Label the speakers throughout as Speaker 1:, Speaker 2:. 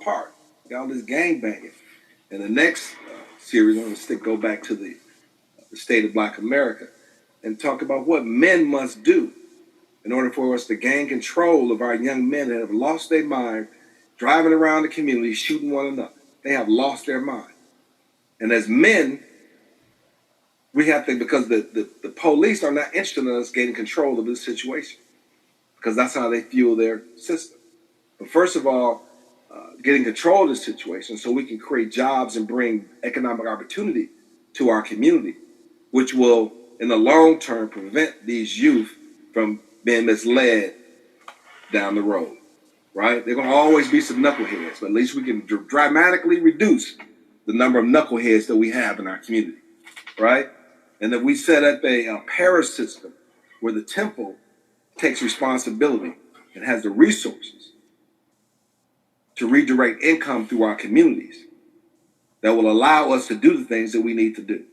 Speaker 1: apart. Got all this gang banging. In the next series, I'm going to go back to the state of Black America and talk about what men must do in order for us to gain control of our young men that have lost their mind, driving around the community, shooting one another. They have lost their mind. And as men, we have to, because the police are not interested in us gaining control of this situation, because that's how they fuel their system. But first of all, getting control of this situation so we can create jobs and bring economic opportunity to our community, which will, in the long term, prevent these youth from being misled down the road, right? There are going to always be some knuckleheads, but at least we can dramatically reduce the number of knuckleheads that we have in our community, right? And that we set up a parish system where the temple takes responsibility and has the resources to redirect income through our communities that will allow us to do the things that we need to do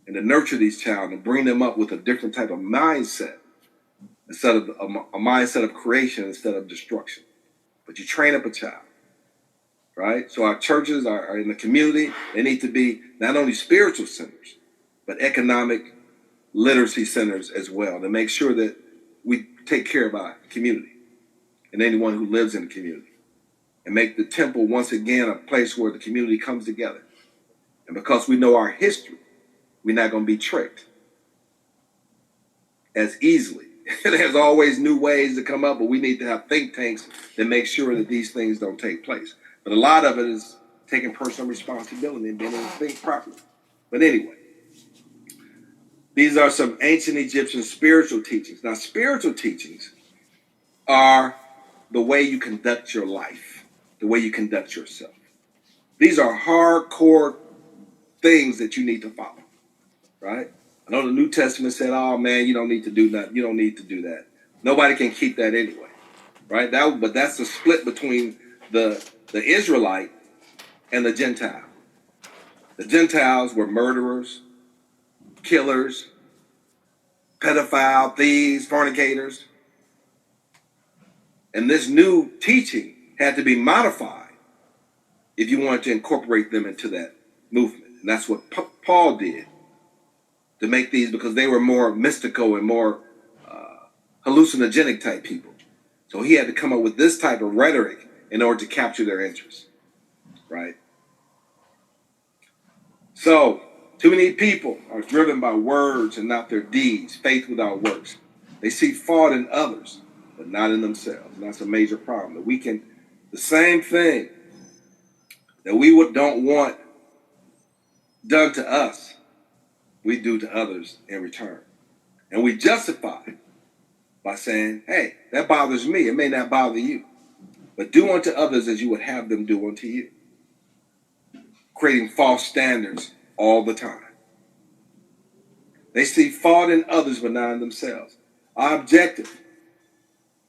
Speaker 1: and to nurture these children and bring them up with a different type of mindset instead of a mindset of creation instead of destruction. But you train up a child, right? So our churches are in the community. They need to be not only spiritual centers, but economic literacy centers as well to make sure that we take care of our community and anyone who lives in the community and make the temple once again a place where the community comes together. And because we know our history, we're not going to be tricked as easily. There's always new ways to come up, but we need to have think tanks that make sure that these things don't take place. But a lot of it is taking personal responsibility and being able to think properly. But anyway, these are some ancient Egyptian spiritual teachings. Now, spiritual teachings are the way you conduct your life, the way you conduct yourself. These are hardcore things that you need to follow, right? I know the New Testament said, oh man, you don't need to do that. You don't need to do that. Nobody can keep that anyway, right? But that's the split between the Israelite and the Gentile. The Gentiles were murderers, killers, pedophile, thieves, fornicators. And this new teaching had to be modified if you wanted to incorporate them into that movement. And that's what Paul did to make these, because they were more mystical and more hallucinogenic type people. So he had to come up with this type of rhetoric in order to capture their interest, right? So, too many people are driven by words and not their deeds, faith without works. They see fault in others, but not in themselves. And that's a major problem. That we can, the same thing that we don't want done to us, we do to others in return. And we justify it by saying, hey, that bothers me. It may not bother you. But do unto others as you would have them do unto you. Creating false standards all the time. They see fault in others but not in themselves. My objective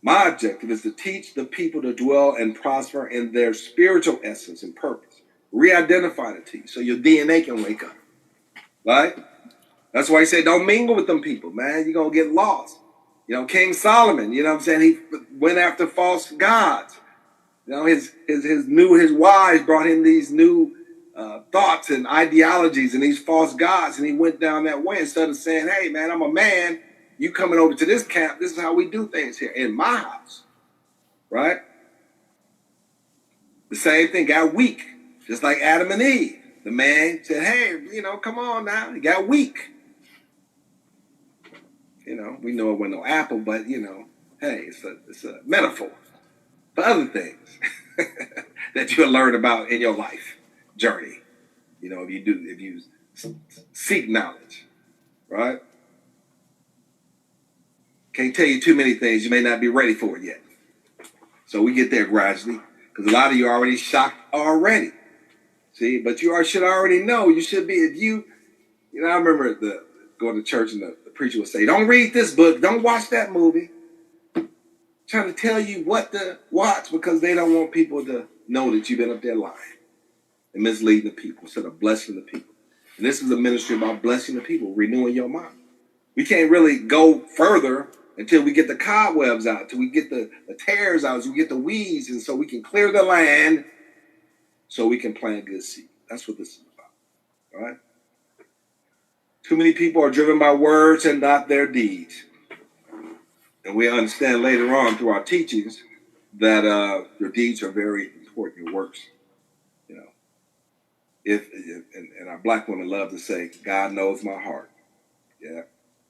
Speaker 1: is to teach the people to dwell and prosper in their spiritual essence and purpose. Re-identify it to you so your DNA can wake up. Right? That's why he said, don't mingle with them people, man. You're going to get lost. You know, King Solomon, you know what I'm saying? He went after false gods. You know, his wives brought him these new thoughts and ideologies and these false gods, and he went down that way instead of saying, hey, man, I'm a man. You coming over to this camp, this is how we do things here in my house, right? The same thing, got weak, just like Adam and Eve. The man said, hey, come on now. He got weak. We know it wasn't no apple, but, hey, it's a metaphor for other things that you'll learn about in your life journey. If you seek knowledge, right? Can't tell you too many things. You may not be ready for it yet. So we get there gradually, because a lot of you are already shocked already. See, but you should already know. You should be, I remember going to church and the preacher would say, don't read this book, don't watch that movie. Trying to tell you what to watch because they don't want people to know that you've been up there lying and misleading the people instead of blessing the people. And this is a ministry about blessing the people, renewing your mind. We can't really go further until we get the cobwebs out, until we get the tears out, until we get the weeds, and so we can clear the land so we can plant good seed. That's what this is about. All right? Too many people are driven by words and not their deeds. And we understand later on through our teachings that your deeds are very important, your works. You know, and our black women love to say, God knows my heart. Yeah,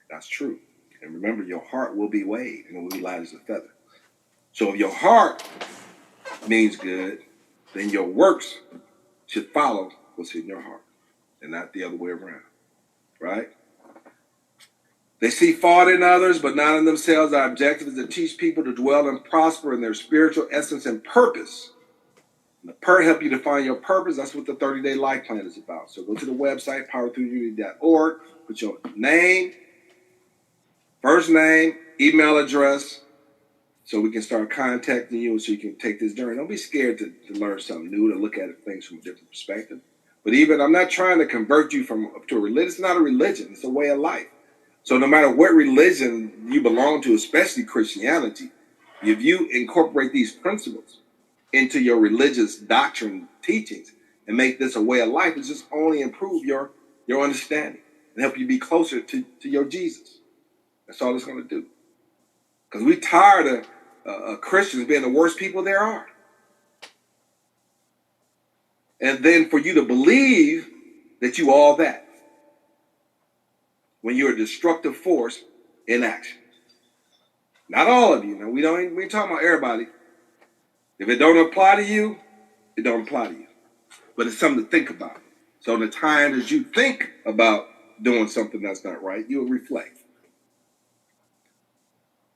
Speaker 1: that's true. And remember, your heart will be weighed and it will be light as a feather. So if your heart means good, then your works should follow what's in your heart and not the other way around, right? They see fault in others, but not in themselves. Our objective is to teach people to dwell and prosper in their spiritual essence and purpose. And the help you define your purpose. That's what the 30-day life plan is about. So go to the website, powerthrough.org, put your name, first name, email address, so we can start contacting you so you can take this journey. Don't be scared to learn something new, to look at things from a different perspective. But even, I'm not trying to convert you to a religion. It's not a religion. It's a way of life. So no matter what religion you belong to, especially Christianity, if you incorporate these principles into your religious doctrine teachings and make this a way of life, it's just only improve your understanding and help you be closer to your Jesus. That's all it's going to do. Because we're tired of Christians being the worst people there are. And then for you to believe that you all that when you're a destructive force in action. Not all of you. Now, we ain't talking about everybody. If it don't apply to you, it don't apply to you. But it's something to think about. So in the time that you think about doing something that's not right, you'll reflect.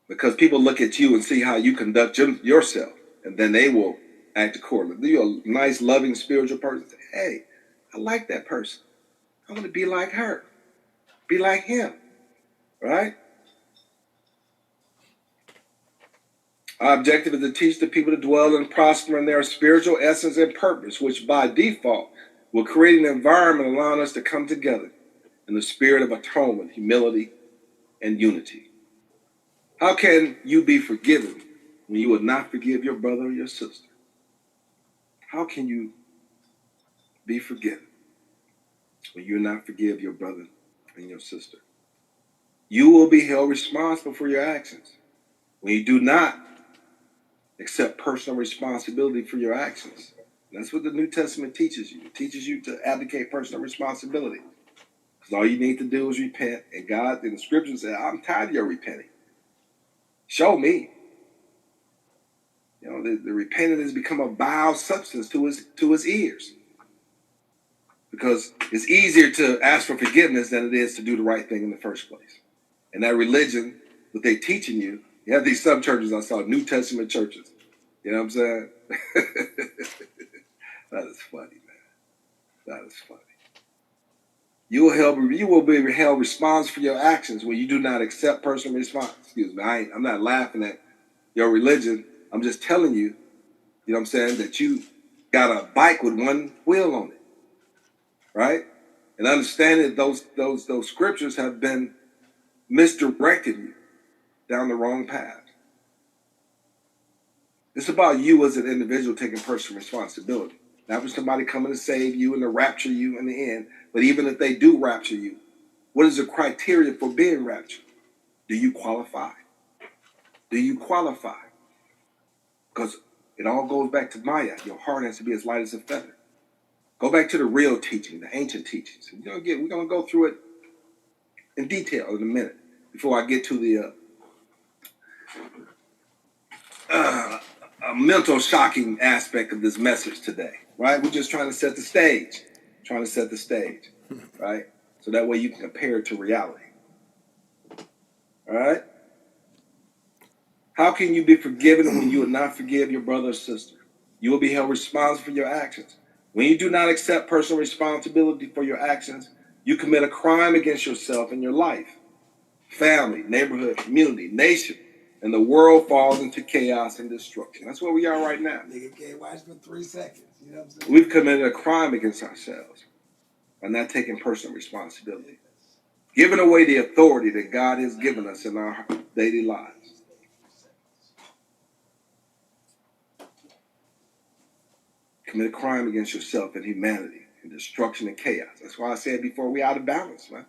Speaker 1: Because people look at you and see how you conduct yourself, and then they will act accordingly. You're a nice, loving, spiritual person. Say, hey, I like that person. I want to be like her. Be like him. Right? Our objective is to teach the people to dwell and prosper in their spiritual essence and purpose, which by default will create an environment allowing us to come together in the spirit of atonement, humility, and unity. How can you be forgiven when you would not forgive your brother or your sister? How can you be forgiven when you not forgive your brother and your sister? You will be held responsible for your actions when you do not accept personal responsibility for your actions. That's what the New Testament teaches you. It teaches you to abdicate personal responsibility. Because all you need to do is repent. And God, in the scriptures, said, I'm tired of your repenting. Show me. You know, the repentant has become a vile substance to his ears. Because it's easier to ask for forgiveness than it is to do the right thing in the first place. And that religion, what they're teaching you, you have these sub-churches I saw, New Testament churches. You know what I'm saying? That is funny, man. That is funny. You will be held responsible for your actions when you do not accept personal response. Excuse me. I'm not laughing at your religion. I'm just telling you, you know what I'm saying, that you got a bike with one wheel on it, right? And understand that those scriptures have been misdirecting you down the wrong path. It's about you as an individual taking personal responsibility. Not for somebody coming to save you and to rapture you in the end. But even if they do rapture you, what is the criteria for being raptured? Do you qualify? Do you qualify? Because it all goes back to Maya. Your heart has to be as light as a feather. Go back to the real teaching, the ancient teachings. We're going to go through it in detail in a minute before I get to the a mental shocking aspect of this message today, right? We're just trying to set the stage, right? So that way you can compare it to reality. All right? How can you be forgiven when you will not forgive your brother or sister? You will be held responsible for your actions. When you do not accept personal responsibility for your actions, you commit a crime against yourself and your life, family, neighborhood, community, nation, and the world falls into chaos and destruction. That's where we are right now.
Speaker 2: Nigga can't watch for 3 seconds. You know what I'm saying?
Speaker 1: We've committed a crime against ourselves by not taking personal responsibility, giving away the authority that God has given us in our daily lives. commit a crime against yourself and humanity and destruction and chaos. That's why I said before, we out of balance, man.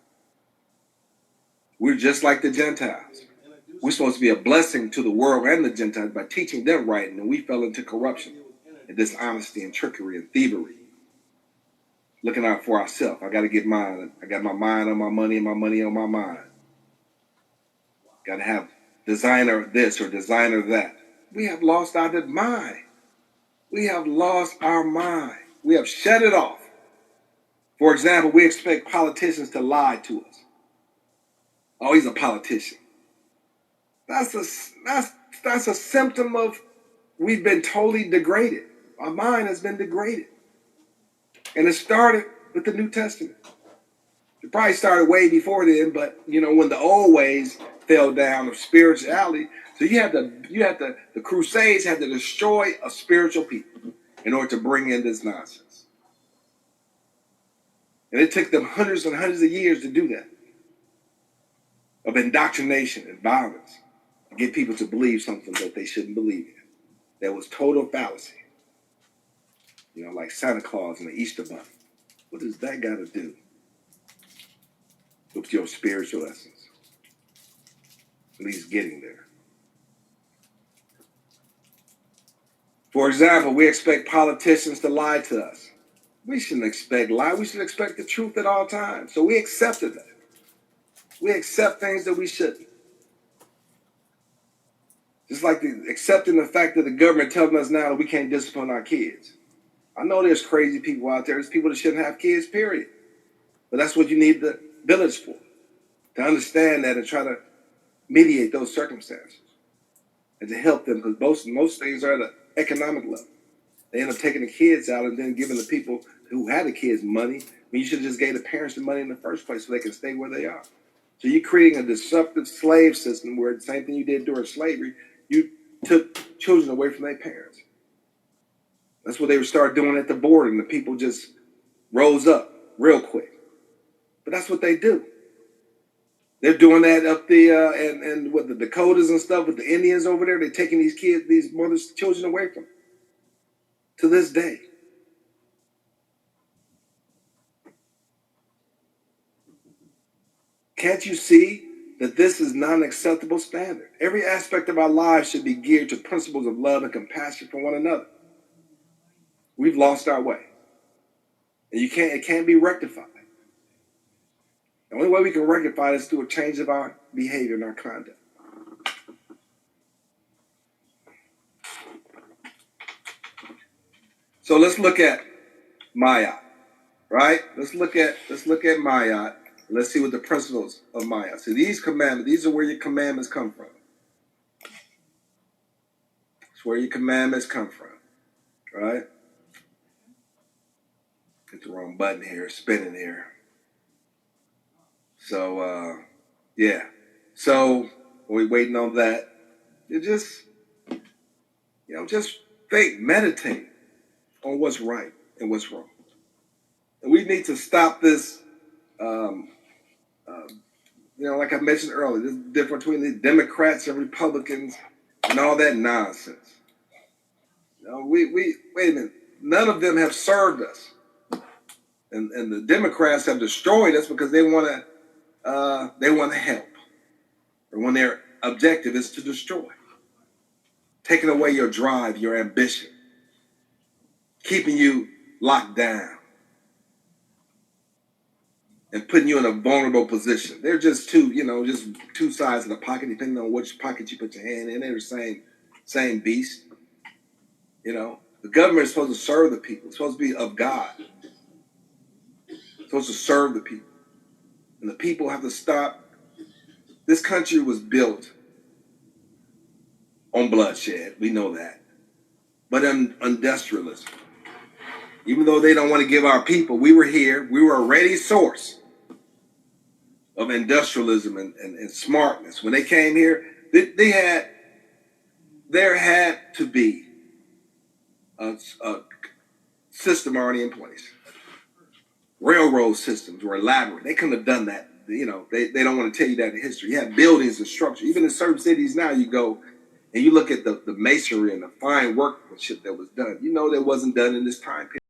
Speaker 1: We're just like the Gentiles. We're supposed to be a blessing to the world and the Gentiles by teaching them right, and then we fell into corruption and dishonesty and trickery and thievery. Looking out for ourselves. I got to get mine. I got my mind on my money and my money on my mind. Got to have designer this or designer that. We have lost our mind. We have lost our mind. We have shut it off. For example, we expect politicians to lie to us. Oh, he's a politician. That's a symptom of we've been totally degraded. Our mind has been degraded. And it started with the New Testament. It probably started way before then, but when the old ways fell down of spirituality, so the Crusades had to destroy a spiritual people in order to bring in this nonsense. And it took them hundreds and hundreds of years to do that. Of indoctrination and violence. To get people to believe something that they shouldn't believe in. That was total fallacy. Like Santa Claus and the Easter Bunny. What does that got to do with your spiritual essence? At least getting there. For example, we expect politicians to lie to us. We shouldn't expect lies. We should expect the truth at all times. So we accepted that. We accept things that we shouldn't. Just like accepting the fact that the government telling us now that we can't discipline our kids. I know there's crazy people out there. There's people that shouldn't have kids, period. But that's what you need the village for. To understand that and try to mediate those circumstances. And to help them, because most things are at an economic level. They end up taking the kids out and then giving the people who had the kids money. You should have just gave the parents the money in the first place so they can stay where they are. So you're creating a disruptive slave system where the same thing you did during slavery, you took children away from their parents. That's what they would start doing at the border, and the people just rose up real quick. But that's what they do. They're doing that up the and with the Dakotas and stuff, with the Indians over there. They're taking these kids, these mothers' children away from them. To this day. Can't you see that this is not an acceptable standard? Every aspect of our lives should be geared to principles of love and compassion for one another. We've lost our way. And it can't be rectified. The only way we can rectify it is through a change of our behavior and our conduct. So let's look at Maya, right? Let's look at Maya. Let's see what the principles of Maya. So these commandments, these are where your commandments come from. It's where your commandments come from, right? Get the wrong button here, spinning here. So, yeah. So, we're waiting on that. You just think, meditate on what's right and what's wrong. And we need to stop this, like I mentioned earlier, this difference between the Democrats and Republicans and all that nonsense. Wait a minute. None of them have served us. And the Democrats have destroyed us because they want to help. And when their objective is to destroy. Taking away your drive, your ambition. Keeping you locked down. And putting you in a vulnerable position. They're just two sides of the pocket, depending on which pocket you put your hand in. They're the same beast. The government is supposed to serve the people. It's supposed to be of God. It's supposed to serve the people. And the people have to stop. This country was built on bloodshed. We know that. But on industrialism. Even though they don't want to give our people, we were here. We were a ready source of industrialism and smartness. When they came here, there had to be a system already in place. Railroad systems were elaborate. They couldn't have done that. They don't want to tell you that in history. You have buildings and structure. Even in certain cities now, you go, and you look at the masonry and the fine workmanship that was done, you know that wasn't done in this time period.